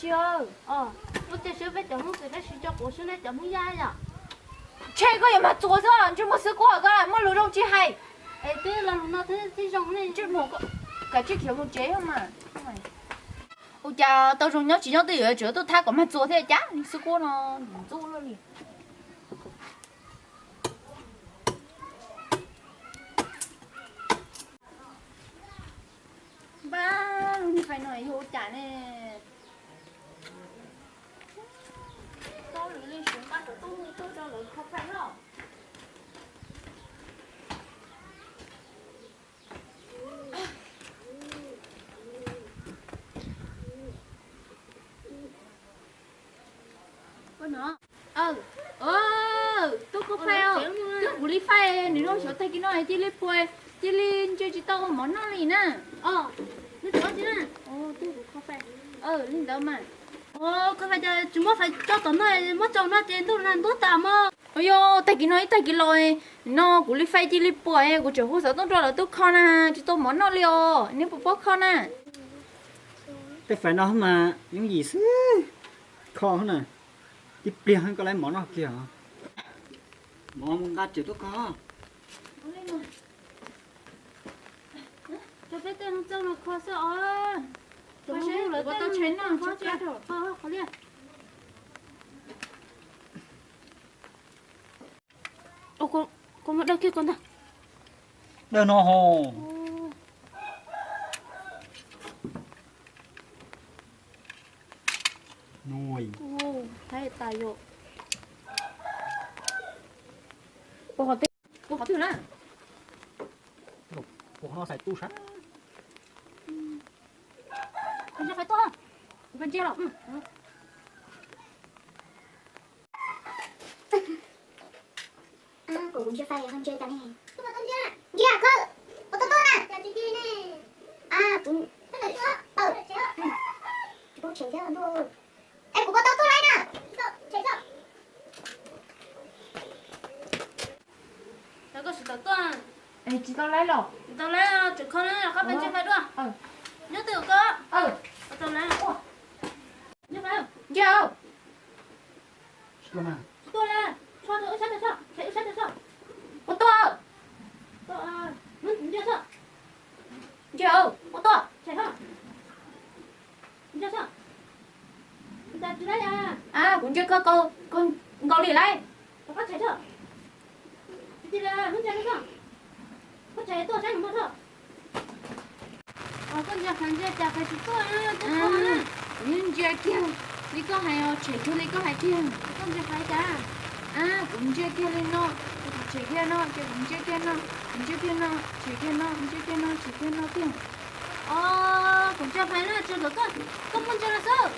chưa我这是被等我给他睡觉，我现在怎么样呀？ chơi có gì mà chua sao chứ mà sữa quả cái mà lúa đông chi hay 哎，对了，那他用那 chứ một cái chiếc kiểu một chế không mà ôi cha tao dùng nhau chỉ nhau từ ở trước tôi thay có mà chua thế chá sữa quả nó chua luôn đi ba luôn phải nói vô chả nè tôi lưỡi lên xuống bắt tôi cho lưỡi không phải đâu nó tôi có phải không tôi bù li phải nếu nó sợ tay cái nó này chỉ lên quay chỉ lên chơi chỉ tao món nó này nè nó cho chứ nè tôi cũng không phải lên đâu mà có phải là chúng nó phải cho tao này mất cho nó tiền tôi làm tốt tạm mà ôi yo tay cái lòi nó bù li phải chỉ lên quay của chỗ hồ sơ tôi cho là tôi con à chỉ tôi món nó liò nếu bố con à cái phải nó mà những gì xứ khó nè tiếp liền hơn có lấy món nào kìa món gà chữ tôi có cho phép tên cho nó khó sợ tôi sẽ lấy tao chén nào khó chết rồi khó liền con ở đâu kia con ta đâu nó hồ nuôi thấy tài rồi cô họ thử là của họ xài tu sắt con cho phải to con chia rồi cô cũng chưa phải không chơi tao nè cô tao chưa dạ cô cô tao nè dạ chị kia nè cũng cô chơi theo thôi em của cô tao lại nè chơi sao nó có sự tự con ê chị tao lấy rồi tao lấy chụp con là các bên chơi phải đúng nhớ từ có tao lấy nhớ phải không vô cơ mà tôi là cho thử sát được sao chạy sát được sao ô tô chưa sao vô ô tô chạy không chưa sao ta chưa lấy cũng chưa có con đi lấy có chạy chưa thì là muốn chạy sao có chạy tôi chạy không thôi con giờ hàng giờ chạy phải chụp tôi nhưng chưa kia đi có hay chạy kia đi có hay kia con giờ phải trả cũng chưa kia lên nó chạy kia nó chạy cũng chưa kia nó cũng chưa kia nó chạy kia nó cũng chưa kia nó chạy kia nó kia cũng chưa phải là chưa được con muốn chơi là sao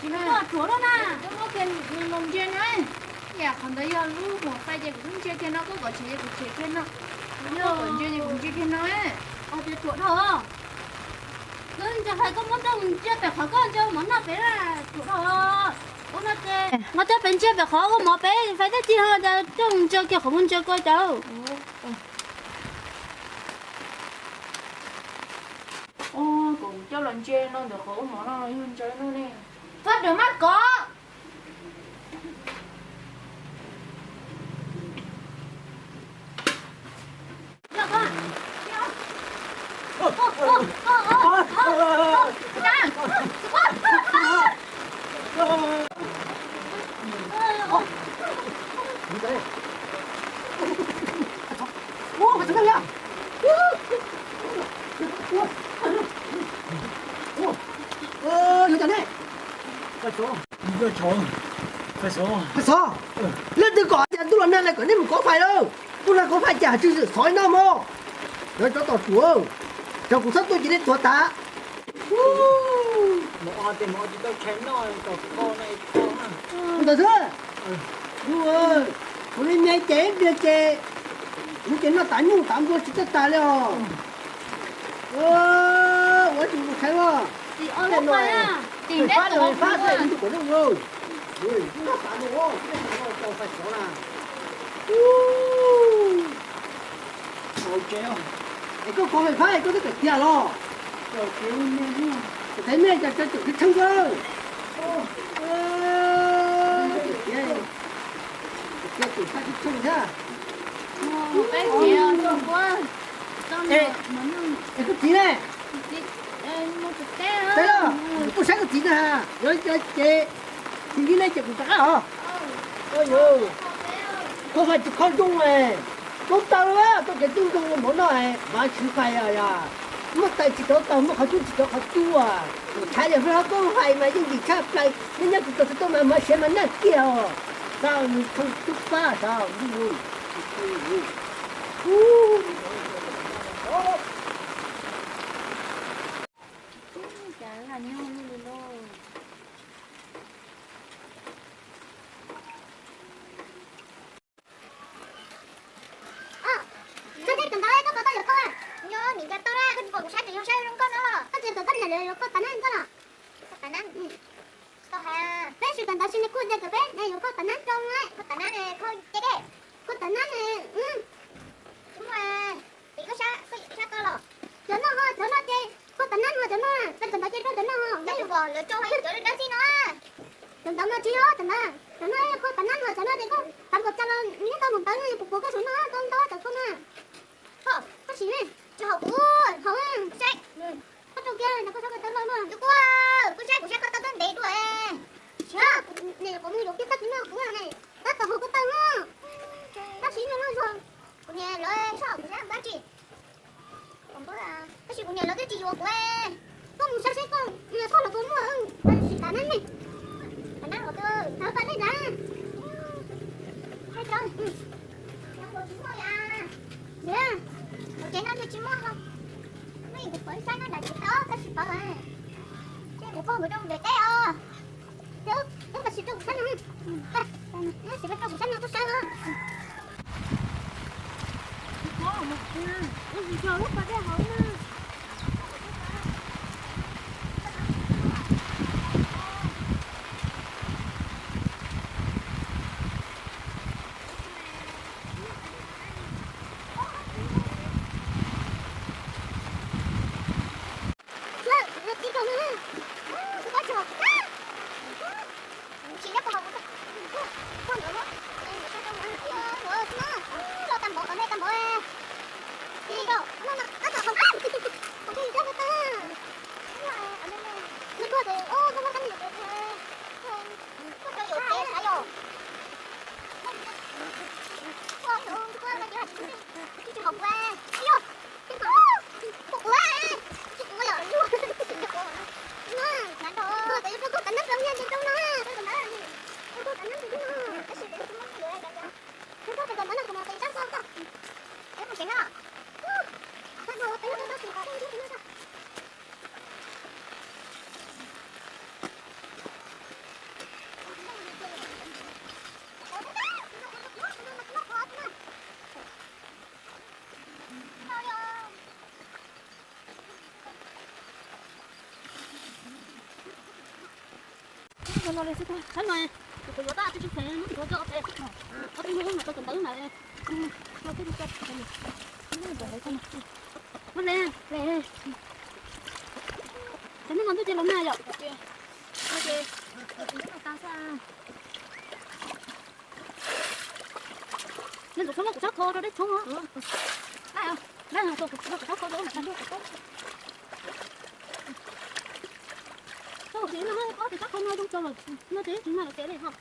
chị nói tôi chúa đó nè tôi có kia lồng chơi nữa dạ còn tới giờ lúc một tay chạy cũng chưa kia nó có gọi chạy cũng chạy kia nó còn chơi cũng chưa kia nó ấy thì chúa thôi con giờ phải có món đâu chơi phải khó con chơi món nào phải là chúa thôi con nói chơi nó chơi bên chơi phải khó con mỏ bé phải tới chi hơn cho chung chơi kia không muốn chơi coi đâu cũng cho lần chơi nó được khổ mà nó hơn chơi nó đi phát được mắt có được không mà sao vậy vô chẳng đấy phải số vô chỗ phải số lên từ cỏ thì tôi lần này có nên một có phải đâu tôi là có phải trả chứ sói nào mà rồi cho tao chúa cho cuộc sống tôi chỉ đến chúa ta một thì tao chén nói tao con này con không tao thế đúng rồi tôi lên nhảy chế bia chế你给那打牛打过去就打了，我就不开了。thì ôi lúc này tìm đến发của的 ông 发 luôn 的，你就管用喽。对，你那打的我，这我叫发小了。好正哦！你个讲嚟快，嗰啲就跌咯。就叫咩？就睇咩就做啲清咗。Cái tụi ta thích chung ra. Bé kia xong quá. Ê, em có tí này. Một chút té Thế hả? đó, có sáng có tí này ha. Rồi chị, thì đi này chị cũng cả hả? Ôi dồi, có phải chị con chung này. Tốt tao á, tôi cái chung chung muốn nói, mà chịu phải à. Mất tay chỉ có tao, mất khó chung chỉ có khó chung à. Trái được nó có phải mà những gì khác lại, nên nhắc tụi tôi mà xem mà nát kia. Sao mình không chút phá sao, đi luôn. Chả là nhau luôn đâu. Tôi thấy tụi tao có được con. Nhớ nhìn cho tao ra cái bộ sách thì nó sai trong con đó. Tao chỉ tụi tao là được con tao nên con à. Tao nên. Tao hà. Bé sự tao xin cô ra cái bé này có tao nên trong ấy. Có tao nên thôi cái đấy. Có tao nên đúng rồi. Thì có sao tao rồi. Cho nó chơi. Có tao nên mà cho nó. Tao tụi tao chơi cho nó. Đấy rồi lựa cho hay cho nó xin nó. Tụi tao mà chơi tụi nó. Tụi nó có tao nên mà cho nó đi con. Tao có cho nó những tao một tao nó phục vụ cái số nó con đó tao con à. Bác sĩ này, cho học không sách. Có trong kia nó có sao cái tao nói mà. Được quá, có sách có tao tên để rồi. Sao? Này có người được cái tao nó cũng là này. Tao tao học có tao nó. Bác sĩ nó nói rồi. Cô nhà nói sao cũng bác sĩ. Không có à. Bác sĩ cô nhà nói cái gì của em. Con sao sẽ con? Nhà con là con mua. Bác sĩ tao nói này. Tao nói cơ. Tao tao nói ra. Hay không? Nó có chúng rồi à. Dạ. Chị nói cho chị mua không? Mấy người phải sáng nó là chị đó, ta sẽ bảo là chị của con người đâu để té à. Được, chúng ta sẽ trong sáng nữa. Ta, nó sẽ trong sáng nữa có sao không? Có một nha. Chờ lúc mà cái hậu nha. Nó lên xuống thôi, này, tụi nó ta chụp hình, nó cho thế, ở bên hướng mà tôi cần tới này, nó cứ đi chơi, nó để không, nó lên, cái nó ngon tôi chơi lắm này rồi, ok, ta sao, nên tụi nó cũng chắc khô rồi đấy, không hả? Đây là tụi nó cũng chắc khô rồi mà ăn được. Thì nó có thì chắc không nói đúng cho mà nó thế thì mà cái này học